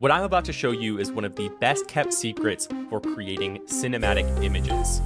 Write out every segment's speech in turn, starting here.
What I'm about to show you is one of the best kept secrets for creating cinematic images.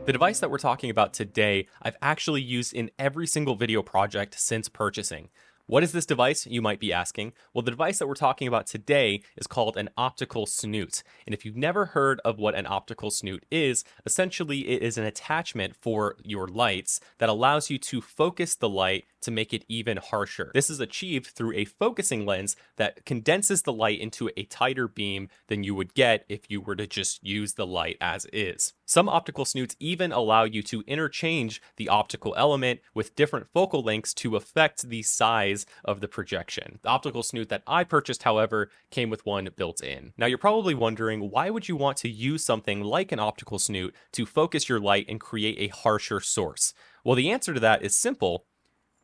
The device that we're talking about today, I've actually used in every single video project since purchasing. What is this device, you might be asking? Well, the device that we're talking about today is called an optical snoot. And if you've never heard of what an optical snoot is, essentially it is an attachment for your lights that allows you to focus the light to make it even harsher. This is achieved through a focusing lens that condenses the light into a tighter beam than you would get if you were to just use the light as is. Some optical snoots even allow you to interchange the optical element with different focal lengths to affect the size of the projection. The optical snoot that I purchased, however, came with one built in. Now you're probably wondering, why would you want to use something like an optical snoot to focus your light and create a harsher source? Well, the answer to that is simple.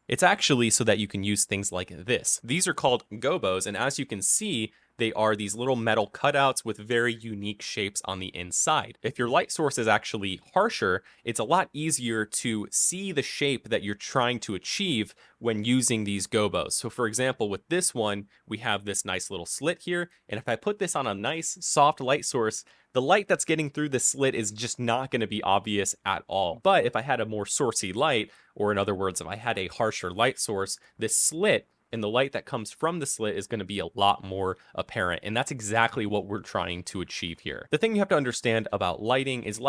It's actually so that you can use things like this. These are called gobos, and as you can see, they are these little metal cutouts with very unique shapes on the inside. If your light source is actually harsher, it's a lot easier to see the shape that you're trying to achieve when using these gobos. So for example, with this one, we have this nice little slit here, and if I put this on a nice soft light source, the light that's getting through the slit is just not going to be obvious at all. But if I had a more sourcey light, or in other words, if I had a harsher light source, this slit and the light that comes from the slit is going to be a lot more apparent. And that's exactly what we're trying to achieve here. The thing you have to understand about lighting is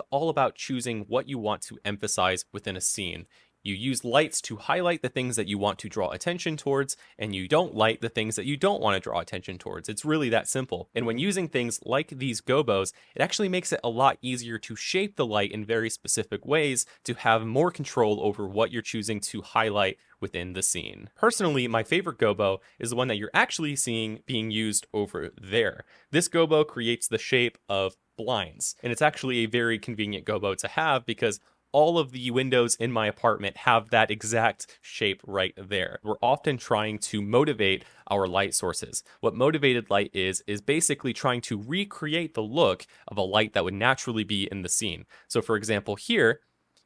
all about choosing what you want to emphasize within a scene. You use lights to highlight the things that you want to draw attention towards, and you don't light the things that you don't want to draw attention towards. It's really that simple. And when using things like these gobos, it actually makes it a lot easier to shape the light in very specific ways to have more control over what you're choosing to highlight within the scene. Personally, my favorite gobo is the one that you're actually seeing being used over there. This gobo creates the shape of blinds, and it's actually a very convenient gobo to have because all of the windows in my apartment have that exact shape right there. We're often trying to motivate our light sources. What motivated light is basically trying to recreate the look of a light that would naturally be in the scene. So for example, here,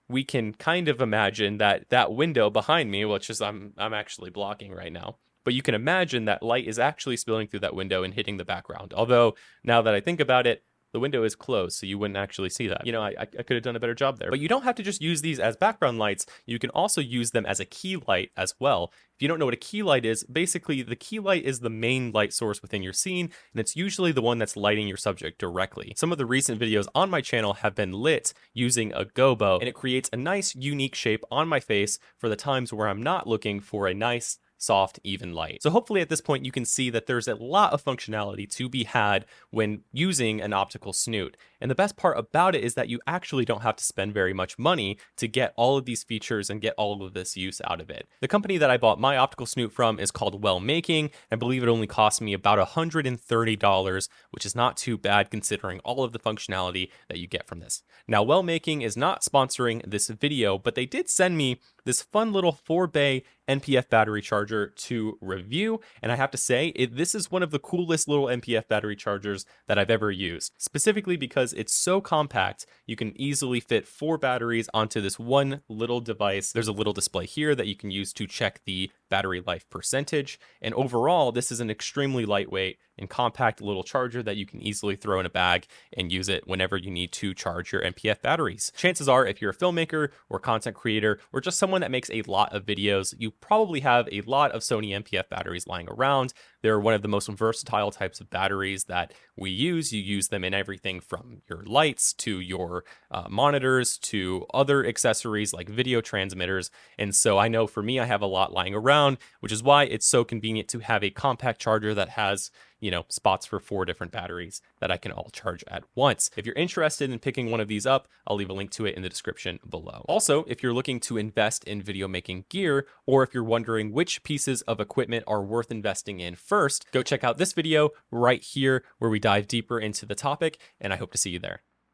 we can kind of imagine that window behind me, which is I'm actually blocking right now. But you can imagine that light is actually spilling through that window and hitting the background. Although, now that I think about it, the window is closed, so you wouldn't actually see that. You know, I could have done a better job there. But you don't have to just use these as background lights. You can also use them as a key light as well. If you don't know what a key light is, basically the key light is the main light source within your scene, and it's usually the one that's lighting your subject directly. Some of the recent videos on my channel have been lit using a gobo, and it creates a nice, unique shape on my face for the times where I'm not looking for a nice, soft, even light. So hopefully at this point you can see that there's a lot of functionality to be had when using an optical snoot. And the best part about it is that you actually don't have to spend very much money to get all of these features and get all of this use out of it. The company that I bought my optical snoot from is called Well Making. I believe it only cost me about $130, which is not too bad considering all of the functionality that you get from this. Now, Well Making is not sponsoring this video, but they did send me this fun little 4-bay NPF battery charger to review, and I have to say, this is one of the coolest little NPF battery chargers that I've ever used, specifically because it's so compact. You can easily fit 4 batteries onto this one little device. There's a little display here that you can use to check the battery life percentage, and overall, this is an extremely lightweight and compact little charger that you can easily throw in a bag and use it whenever you need to charge your NPF batteries. Chances are, if you're a filmmaker or content creator or just someone that makes a lot of videos, you probably have a lot of Sony NPF batteries lying around. They're one of the most versatile types of batteries that we use. You use them in everything from your lights to your monitors to other accessories like video transmitters. And so I know for me, I have a lot lying around, which is why it's so convenient to have a compact charger that has, you know, spots for 4 different batteries that I can all charge at once. If you're interested in picking one of these up, I'll leave a link to it in the description below. Also, if you're looking to invest in video making gear, or if you're wondering which pieces of equipment are worth investing in first, go check out this video right here where we dive deeper into the topic, and I hope to see you there.